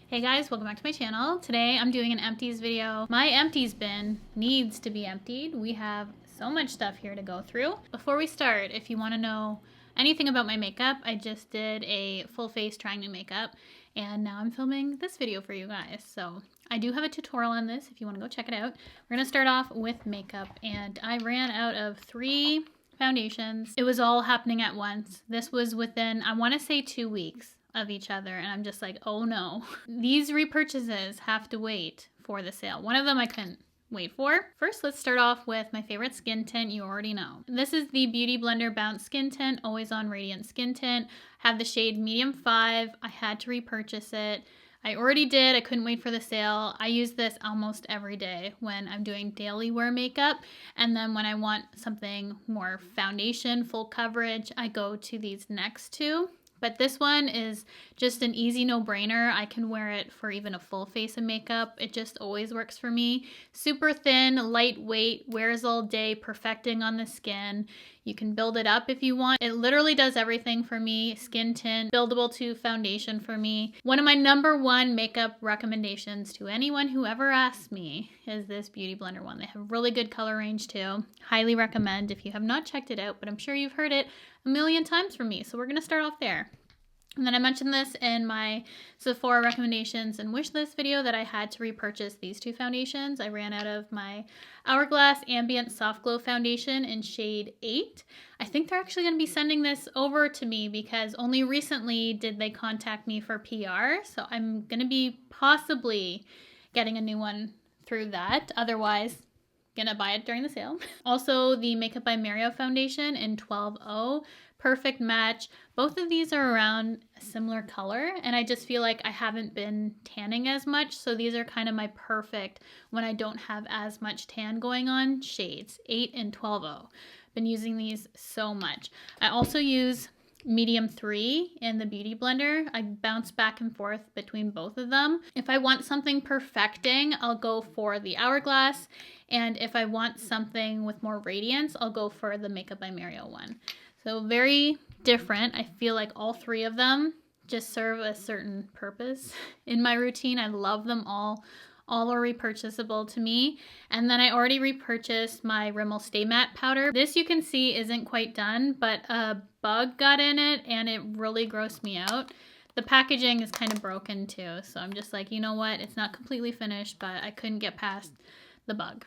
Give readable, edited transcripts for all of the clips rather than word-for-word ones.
Hey guys, welcome back to my channel. Today I'm doing an empties video. My empties bin needs to be emptied. We have so much stuff here to go through. Before we start, if you want to know anything about my makeup, I just did a full face trying new makeup and now I'm filming this video for you guys. So I do have a tutorial on this if you want to go check it out. We're going to start off with makeup and I ran out of 3 foundations. It was all happening at once. This was within, I want to say 2 weeks of each other, and I'm just like, oh no. These repurchases have to wait for the sale. One of them I couldn't wait for. First, let's start off with my favorite skin tint you already know. This is the Beauty Blender Bounce Skin Tint, Always On Radiant Skin Tint. I have the shade medium 5. I had to repurchase it. I already did. I couldn't wait for the sale. I use this almost every day when I'm doing daily wear makeup. And then when I want something more foundation, full coverage, I go to these next two. But this one is just an easy no-brainer. I can wear it for even a full face of makeup. It just always works for me. Super thin, lightweight, wears all day, perfecting on the skin. You can build it up if you want. It literally does everything for me. Skin tint, buildable to foundation for me. One of my #1 makeup recommendations to anyone who ever asks me is this Beauty Blender one. They have really good color range too. Highly recommend if you have not checked it out, but I'm sure you've heard it a million times from me. So we're gonna start off there. And then I mentioned this in my Sephora recommendations and wish list video that I had to repurchase these 2 foundations. I ran out of my Hourglass Ambient Soft Glow Foundation in shade 8. I think they're actually going to be sending this over to me because only recently did they contact me for PR. So I'm going to be possibly getting a new one through that. Otherwise, gonna buy it during the sale. Also, the Makeup by Cheryl foundation in 12-0. Perfect match. Both of these are around a similar color and I just feel like I haven't been tanning as much, so these are kind of my perfect when I don't have as much tan going on shades, 8 and 12-0. Been using these so much. I also use medium 3 in the Beauty Blender. I bounce back and forth between both of them. If I want something perfecting, I'll go for the Hourglass, and if I want something with more radiance, I'll go for the Makeup by Cheryl one. So very different. I feel like all 3 of them just serve a certain purpose in my routine. I love them all. All are repurchasable to me. And then I already repurchased my Rimmel Stay Matte powder. This you can see isn't quite done, but a bug got in it and it really grossed me out. The packaging is kind of broken too, so I'm just like, you know what? It's not completely finished, but I couldn't get past the bug.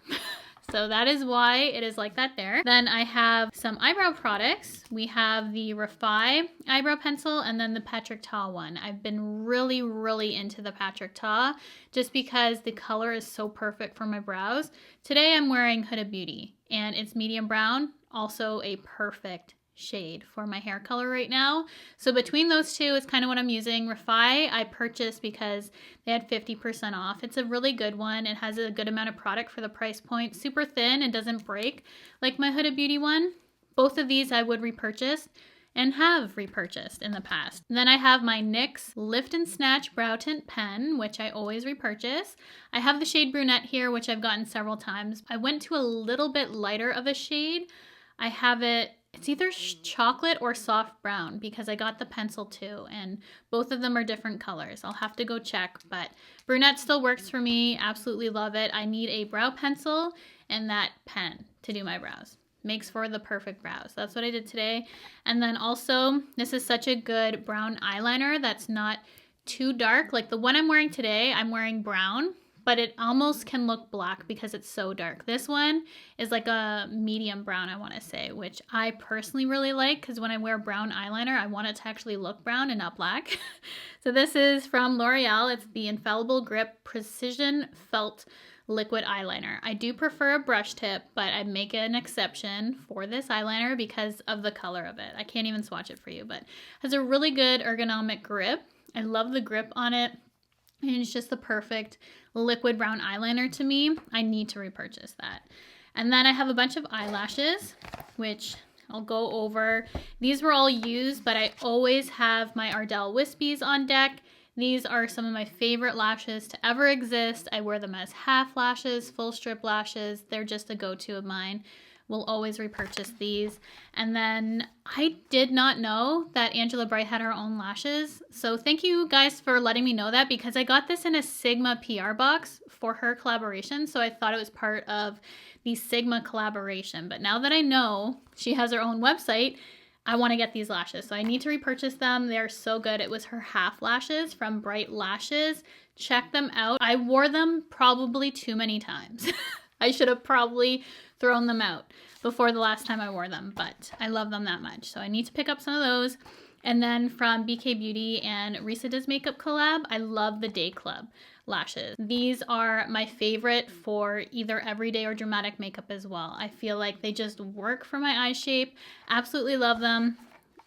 So that is why it is like that there. Then I have some eyebrow products. We have the Refi eyebrow pencil and then the Patrick Ta one. I've been really into the Patrick Ta just because the color is so perfect for my brows. Today I'm wearing Huda Beauty and it's medium brown, also a perfect shade for my hair color right now. So between those two is kind of what I'm using. Refi I purchased because they had 50% off. It's a really good one. It has a good amount of product for the price point. Super thin and doesn't break like my Huda Beauty one. Both of these I would repurchase and have repurchased in the past. And then I have my NYX Lift and Snatch Brow Tint Pen, which I always repurchase. I have the shade Brunette here, which I've gotten several times. I went to a little bit lighter of a shade. I have it, it's either chocolate or soft brown because I got the pencil too, and both of them are different colors. I'll have to go check, but brunette still works for me. Absolutely love it. I need a brow pencil and that pen to do my brows. Makes for the perfect brows. That's what I did today. And then also, this is such a good brown eyeliner that's not too dark. Like the one I'm wearing today, I'm wearing brown, but it almost can look black because it's so dark. This one is like a medium brown, I want to say, which I personally really like because when I wear brown eyeliner, I want it to actually look brown and not black. So this is from L'Oreal. It's the Infallible Grip Precision Felt Liquid Eyeliner. I do prefer a brush tip, but I make an exception for this eyeliner because of the color of it. I can't even swatch it for you, but it has a really good ergonomic grip. I love the grip on it. And it's just the perfect liquid brown eyeliner to me. I need to repurchase that. And then I have a bunch of eyelashes, which I'll go over. These were all used, but I always have my Ardell Wispies on deck. These are some of my favorite lashes to ever exist. I wear them as half lashes, full strip lashes. They're just a go-to of mine. will always repurchase these. And then I did not know that Angela Bright had her own lashes. So thank you guys for letting me know that, because I got this in a Sigma PR box for her collaboration. So I thought it was part of the Sigma collaboration. But now that I know she has her own website, I want to get these lashes. So I need to repurchase them. They are so good. It was her half lashes from Bright Lashes. Check them out. I wore them probably too many times. I should have probably thrown them out before the last time I wore them, but I love them that much. So I need to pick up some of those. And then from BK Beauty and Risa Does Makeup collab, I love the Day Club lashes. These are my favorite for either everyday or dramatic makeup as well. I feel like they just work for my eye shape. Absolutely love them.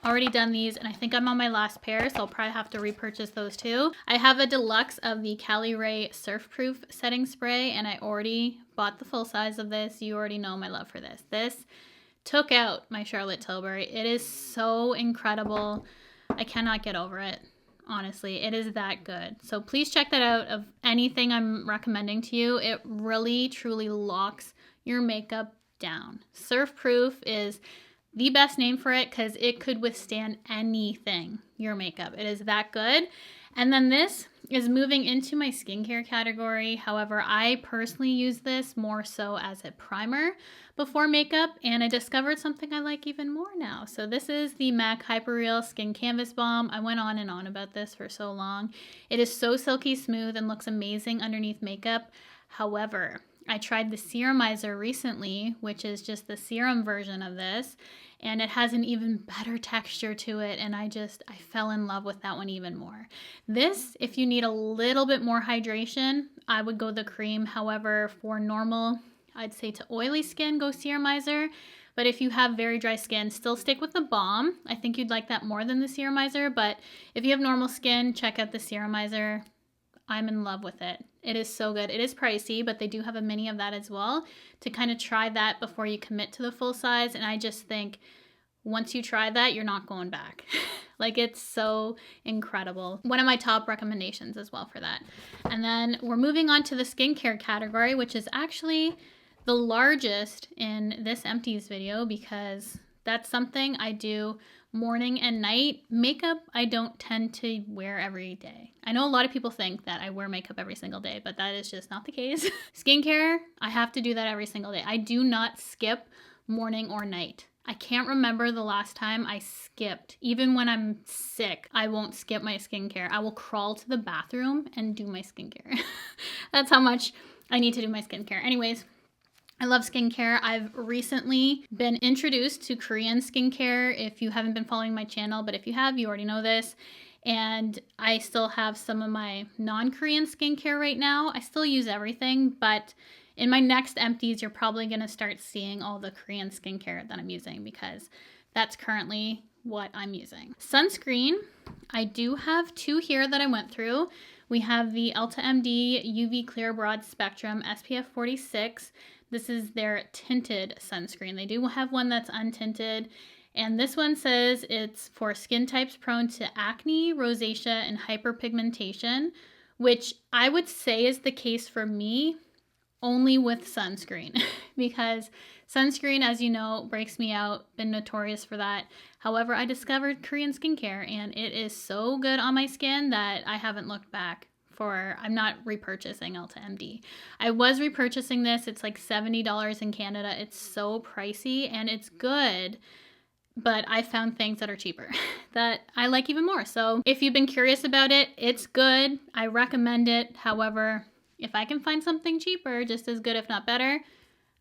Already done these, and I think I'm on my last pair, so I'll probably have to repurchase those too. I have a deluxe of the Cali Ray Surf Proof Setting Spray, and I already bought the full size of this. You already know my love for this. This took out my Charlotte Tilbury. It is so incredible. I cannot get over it. Honestly, it is that good. So please check that out. Of anything I'm recommending to you, it really truly locks your makeup down. Surf Proof is the best name for it because it could withstand anything, your makeup. It is that good. And then this is moving into my skincare category. However, I personally use this more so as a primer before makeup, and I discovered something I like even more now. So this is the MAC Hyperreal Skin Canvas Balm. I went on and on about this for so long. It is so silky smooth and looks amazing underneath makeup. However, I tried the Serumizer recently, which is just the serum version of this, and it has an even better texture to it, and I fell in love with that one even more. This, if you need a little bit more hydration, I would go the cream. However, for normal, I'd say to oily skin, go Serumizer. But if you have very dry skin, still stick with the balm. I think you'd like that more than the Serumizer, but if you have normal skin, check out the Serumizer. I'm in love with it. It is so good. It is pricey, but they do have a mini of that as well to kind of try that before you commit to the full size. And I just think once you try that, you're not going back. Like, it's so incredible. One of my top recommendations as well for that. And then we're moving on to the skincare category, which is actually the largest in this empties video because that's something I do morning and night. Makeup, I don't tend to wear every day. I know a lot of people think that I wear makeup every single day, but that is just not the case. Skincare, I have to do that every single day. I do not skip morning or night. I can't remember the last time I skipped. Even when I'm sick, I won't skip my skincare. I will crawl to the bathroom and do my skincare. That's how much I need to do my skincare. Anyways, I love skincare. I've recently been introduced to Korean skincare if you haven't been following my channel, but if you have, you already know this. And I still have some of my non-Korean skincare right now. I still use everything, but in my next empties, you're probably going to start seeing all the Korean skincare that I'm using because that's currently what I'm using. Sunscreen, I do have two here that I went through. We have the Ulta MD UV Clear Broad Spectrum SPF 46. This is their tinted sunscreen. They do have one that's untinted. And this one says it's for skin types prone to acne, rosacea, and hyperpigmentation, which I would say is the case for me only with sunscreen because sunscreen, as you know, breaks me out. Been notorious for that. However, I discovered Korean skincare and it is so good on my skin that I haven't looked back. I'm not repurchasing Ulta MD. I was repurchasing this. It's like $70 in Canada. It's so pricey and it's good, but I found things that are cheaper that I like even more. So if you've been curious about it, it's good. I recommend it. However, if I can find something cheaper, just as good, if not better,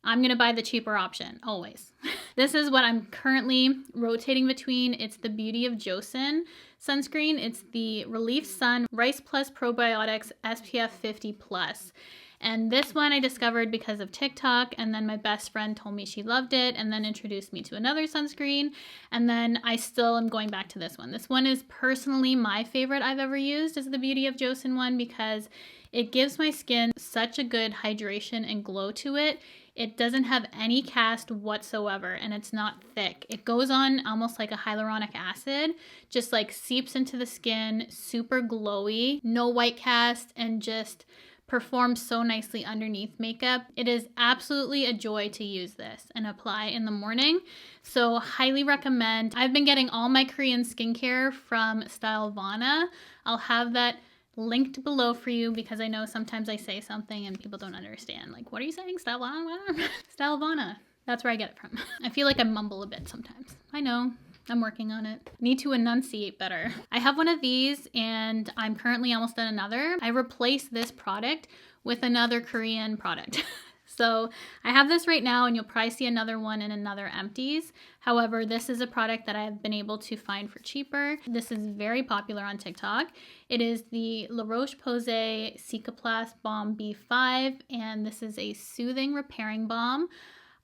I'm going to buy the cheaper option, always. This is what I'm currently rotating between. It's the Beauty of Joseon sunscreen. It's the Relief Sun Rice Plus Probiotics SPF 50+. And this one I discovered because of TikTok, and then my best friend told me she loved it, and then introduced me to another sunscreen, and then I still am going back to this one. This one is personally my favorite I've ever used, is the Beauty of Joseon one, because it gives my skin such a good hydration and glow to it. It doesn't have any cast whatsoever, and it's not thick. It goes on almost like a hyaluronic acid, just like seeps into the skin, super glowy, no white cast, and just performs so nicely underneath makeup. It is absolutely a joy to use this and apply in the morning. So highly recommend. I've been getting all my Korean skincare from Stylevana. I'll have that linked below for you because I know sometimes I say something and people don't understand. Like, what are you saying? Stylevana? Stylevana. That's where I get it from. I feel like I mumble a bit sometimes. I know. I'm working on it. Need to enunciate better. I have one of these and I'm currently almost done another. I replaced this product with another Korean product. So I have this right now and you'll probably see another one in another Empties. However, this is a product that I've been able to find for cheaper. This is very popular on TikTok. It is the La Roche-Posay Cicaplast Balm B5 and this is a soothing repairing balm.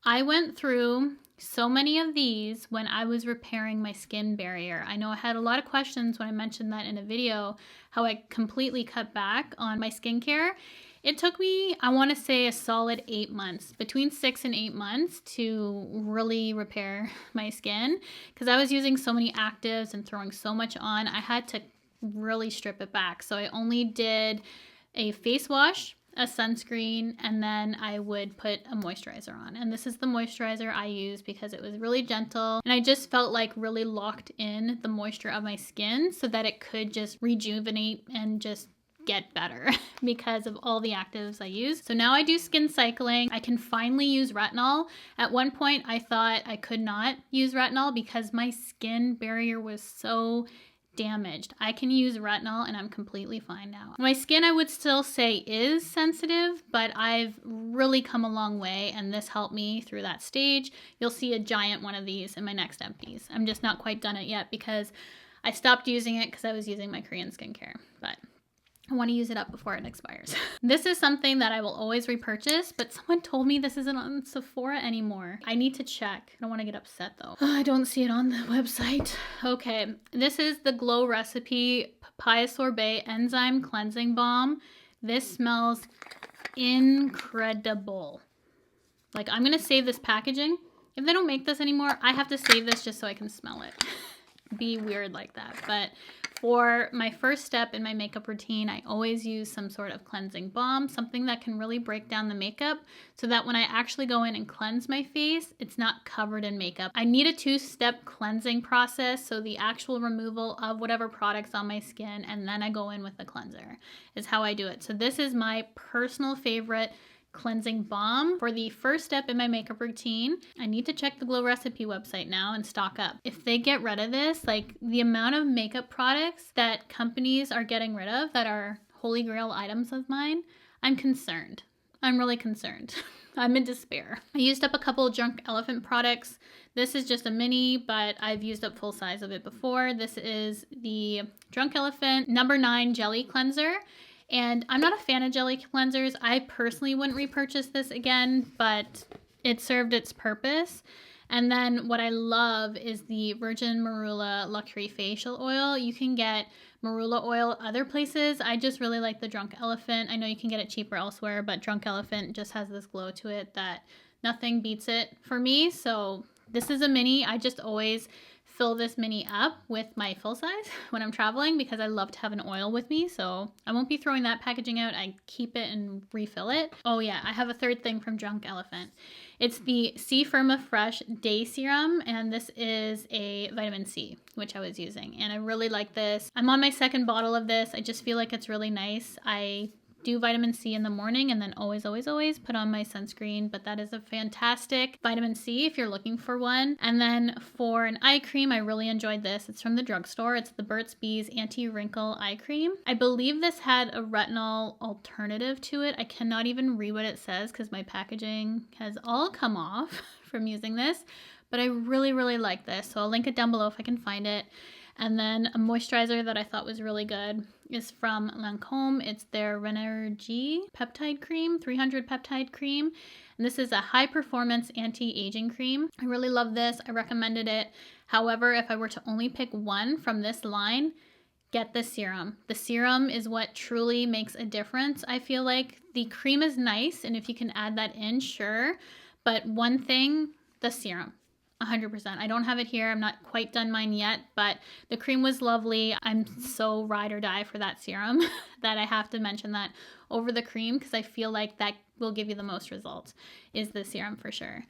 I went through so many of these when I was repairing my skin barrier. I know I had a lot of questions when I mentioned that in a video, how I completely cut back on my skincare. It took me, I want to say, a solid 8 months, between 6 and 8 months to really repair my skin because I was using so many actives and throwing so much on. I had to really strip it back. So I only did a face wash, a sunscreen, and then I would put a moisturizer on. And this is the moisturizer I use because it was really gentle and I just felt like really locked in the moisture of my skin so that it could just rejuvenate and just get better because of all the actives I use. So now I do skin cycling. I can finally use retinol. At one point I thought I could not use retinol because my skin barrier was so damaged. I can use retinol and I'm completely fine now. My skin, I would still say, is sensitive, but I've really come a long way and this helped me through that stage. You'll see a giant one of these in my next Empties. I'm just not quite done it yet because I stopped using it because I was using my Korean skincare, but I want to use it up before it expires. This is something that I will always repurchase, but someone told me this isn't on Sephora anymore. I need to check. I don't want to get upset though. I don't see it on the website. Okay, this is the Glow Recipe Papaya Sorbet Enzyme Cleansing Balm. This smells incredible. Like, I'm gonna save this packaging. If they don't make this anymore, I have to save this just so I can smell it. Be weird like that, but for my first step in my makeup routine, I always use some sort of cleansing balm, something that can really break down the makeup so that when I actually go in and cleanse my face, it's not covered in makeup. I need a 2-step cleansing process, so the actual removal of whatever products on my skin, and then I go in with the cleanser is how I do it. So this is my personal favorite cleansing balm for the first step in my makeup routine. I need to check the Glow Recipe website now and stock up. If they get rid of this, like the amount of makeup products that companies are getting rid of that are holy grail items of mine, I'm concerned. I'm really concerned. I'm in despair. I used up a couple of Drunk Elephant products. This is just a mini, but I've used up full size of it before. This is the Drunk Elephant No. 9 Jelly Cleanser. And I'm not a fan of jelly cleansers. I personally wouldn't repurchase this again, but it served its purpose. And then what I love is the Virgin Marula Luxury Facial Oil. You can get marula oil other places. I just really like the Drunk Elephant. I know you can get it cheaper elsewhere, but Drunk Elephant just has this glow to it that nothing beats it for me. So this is a mini. I just always fill this mini up with my full size when I'm traveling because I love to have an oil with me, so I won't be throwing that packaging out. I keep it and refill it. Oh yeah, I have a third thing from Drunk Elephant. It's the C Firma Fresh Day Serum, and this is a vitamin C, which I was using, and I really like this. I'm on my second bottle of this. I just feel like it's really nice. I do vitamin C in the morning and then always put on my sunscreen, but that is a fantastic vitamin C if you're looking for one. And then for an eye cream, I really enjoyed this. It's from the drugstore. It's the Burt's Bees Anti-Wrinkle Eye Cream. I believe this had a retinol alternative to it. I cannot even read what it says because my packaging has all come off from using this, but I really like this. So I'll link it down below if I can find it. And then a moisturizer that I thought was really good is from Lancome. It's their Renergie Peptide Cream, 300 Peptide Cream. And this is a high performance anti-aging cream. I really love this. I recommended it. However, if I were to only pick one from this line, get the serum. The serum is what truly makes a difference. I feel like the cream is nice, and if you can add that in, sure. But one thing, the serum. 100%. I don't have it here. I'm not quite done mine yet, but the cream was lovely. I'm so ride or die for that serum that I have to mention that over the cream because I feel like that will give you the most results, is the serum for sure.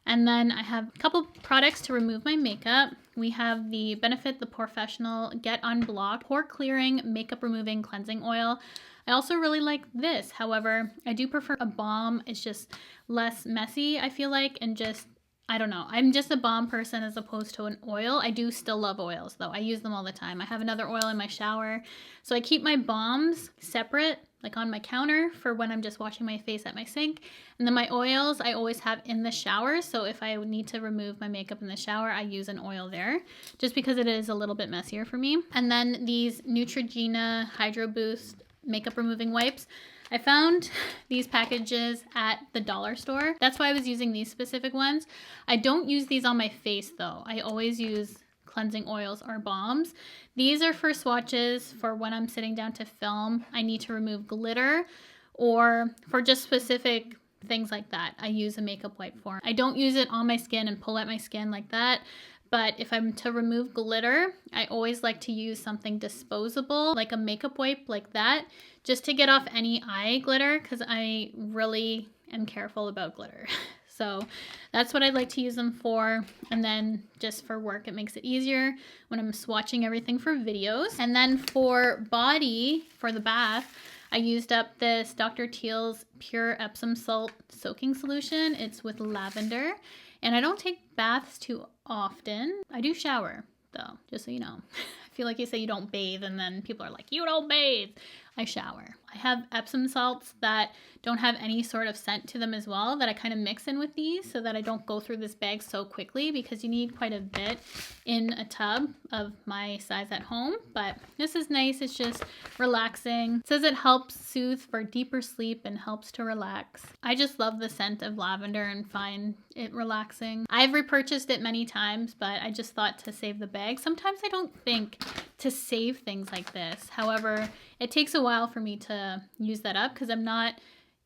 And then I have a couple products to remove my makeup. We have the Benefit the Professional Get Unblocked Pore Clearing Makeup Removing Cleansing Oil. I also really like this. However, I do prefer a balm. It's just less messy, I feel like, and just, I don't know. I'm just a balm person as opposed to an oil. I do still love oils though. I use them all the time. I have another oil in my shower. So I keep my balms separate, like on my counter for when I'm just washing my face at my sink. And then my oils I always have in the shower. So if I need to remove my makeup in the shower, I use an oil there just because it is a little bit messier for me. And then these Neutrogena Hydro Boost makeup removing wipes. I found these packages at the dollar store. That's why I was using these specific ones. I don't use these on my face though. I always use cleansing oils or balms. These are for swatches for when I'm sitting down to film. I need to remove glitter, or for just specific things like that. I use a makeup wipe for. I don't use it on my skin and pull at my skin like that. But if I'm to remove glitter, I always like to use something disposable, like a makeup wipe like that, just to get off any eye glitter, because I really am careful about glitter. So that's what I like to use them for. And then just for work, it makes it easier when I'm swatching everything for videos. And then for body, for the bath, I used up this Dr. Teal's Pure Epsom Salt Soaking Solution. It's with lavender. And I don't take baths too often. I do shower though, just so you know. I feel like you say you don't bathe and then people are like, you don't bathe. I shower. I have Epsom salts that don't have any sort of scent to them as well that I kind of mix in with these so that I don't go through this bag so quickly, because you need quite a bit in a tub of my size at home. But this is nice. It's just relaxing. It says it helps soothe for deeper sleep and helps to relax. I just love the scent of lavender and find it relaxing. I've repurchased it many times, but I just thought to save the bag. Sometimes I don't think to save things like this. However, it takes a while for me to use that up because I'm not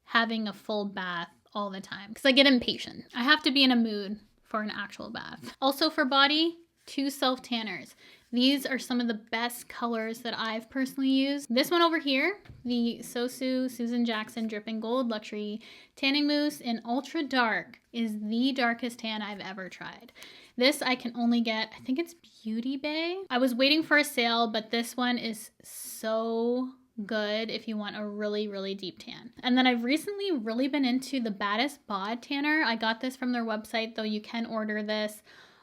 having a full bath all the time because I get impatient. I have to be in a mood for an actual bath. Also for body, 2 self tanners. These are some of the best colors that I've personally used. This one over here, the Sosu Susan Jackson Dripping Gold Luxury Tanning Mousse in Ultra Dark, is the darkest tan I've ever tried. This I can only get, I think it's Beauty Bay. I was waiting for a sale, but this one is so good if you want a really, really deep tan. And then I've recently really been into the Baddest Bod Tanner. I got this from their website, though you can order this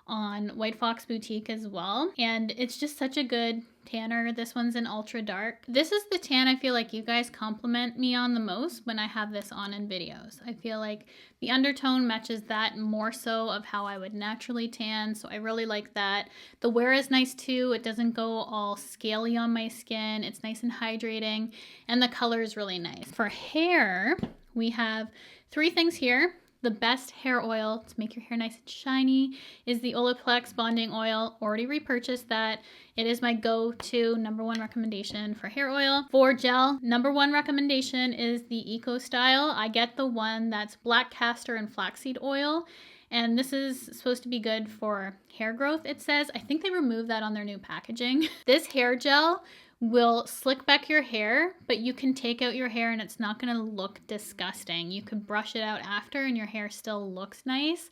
on White Fox Boutique as well. And it's just such a good tanner. This one's in Ultra Dark. This is the tan I feel like you guys compliment me on the most when I have this on in videos. I feel like the undertone matches that more so of how I would naturally tan, so I really like that. The wear is nice too. It doesn't go all scaly on my skin. It's nice and hydrating, and the color is really nice. For hair, we have 3 things here. The best hair oil to make your hair nice and shiny is the Olaplex Bonding Oil. Already repurchased that. It is my go-to #1 recommendation for hair oil. For gel, #1 recommendation is the Eco Style. I get the one that's black castor and flaxseed oil. And this is supposed to be good for hair growth, it says. I think they removed that on their new packaging. This hair gel will slick back your hair, but you can take out your hair and it's not going to look disgusting. You could brush it out after and your hair still looks nice.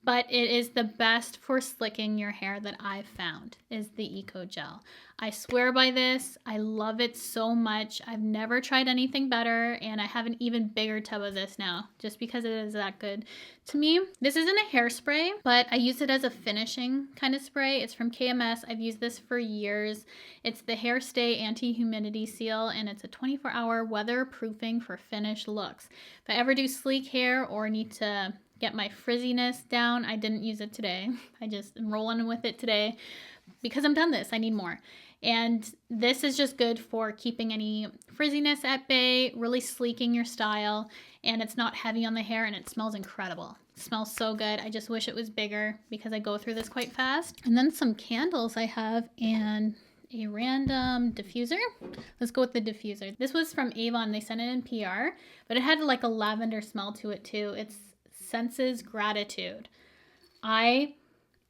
But it is the best for slicking your hair that I've found, is the Eco Gel. I swear by this. I love it so much. I've never tried anything better, and I have an even bigger tub of this now just because it is that good to me. This isn't a hairspray, but I use it as a finishing kind of spray. It's from KMS. I've used this for years. It's the Hair Stay Anti-Humidity Seal, and it's a 24-hour weatherproofing for finished looks. If I ever do sleek hair or need to get my frizziness down, I didn't use it today. I just am rolling with it today because I'm done this. I need more. And this is just good for keeping any frizziness at bay, really sleeking your style, and it's not heavy on the hair, and it smells incredible. It smells so good. I just wish it was bigger because I go through this quite fast. And then some candles I have, and a random diffuser. Let's go with the diffuser. This was from Avon. They sent it in PR, but it had like a lavender smell to it too. It's Senses Gratitude. I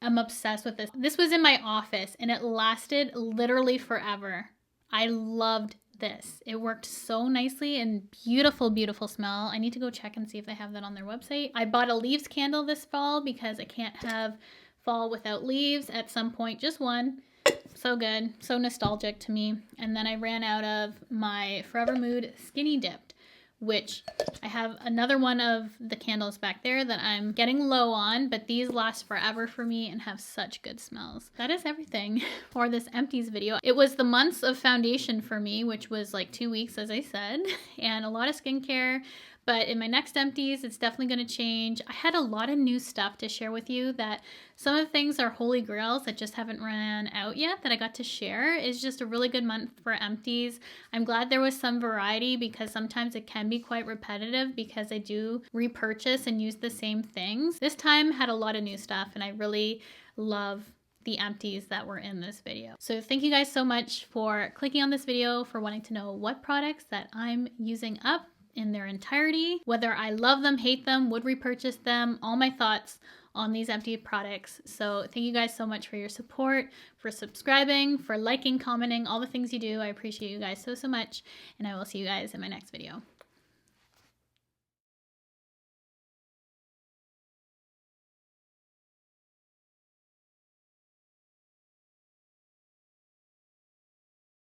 am obsessed with this. This was in my office and it lasted literally forever. I loved this. It worked so nicely and beautiful, beautiful smell. I need to go check and see if they have that on their website. I bought a leaves candle this fall because I can't have fall without leaves at some point, just one. So good, so nostalgic to me. And then I ran out of my Forever Mood Skinny Dipped, which I have another one of the candles back there that I'm getting low on, but these last forever for me and have such good smells. That is everything for this empties video. It was the months of foundation for me, which was like 2 weeks, as I said, and a lot of skincare. But in my next empties, it's definitely going to change. I had a lot of new stuff to share with you that some of the things are holy grails that just haven't ran out yet that I got to share. It's just a really good month for empties. I'm glad there was some variety because sometimes it can be quite repetitive because I do repurchase and use the same things. This time had a lot of new stuff and I really love the empties that were in this video. So thank you guys so much for clicking on this video, for wanting to know what products that I'm using up in their entirety, whether I love them, hate them, would repurchase them, all my thoughts on these empty products. So thank you guys so much for your support, for subscribing, for liking, commenting, all the things you do. I appreciate you guys so much, and I will see you guys in my next video.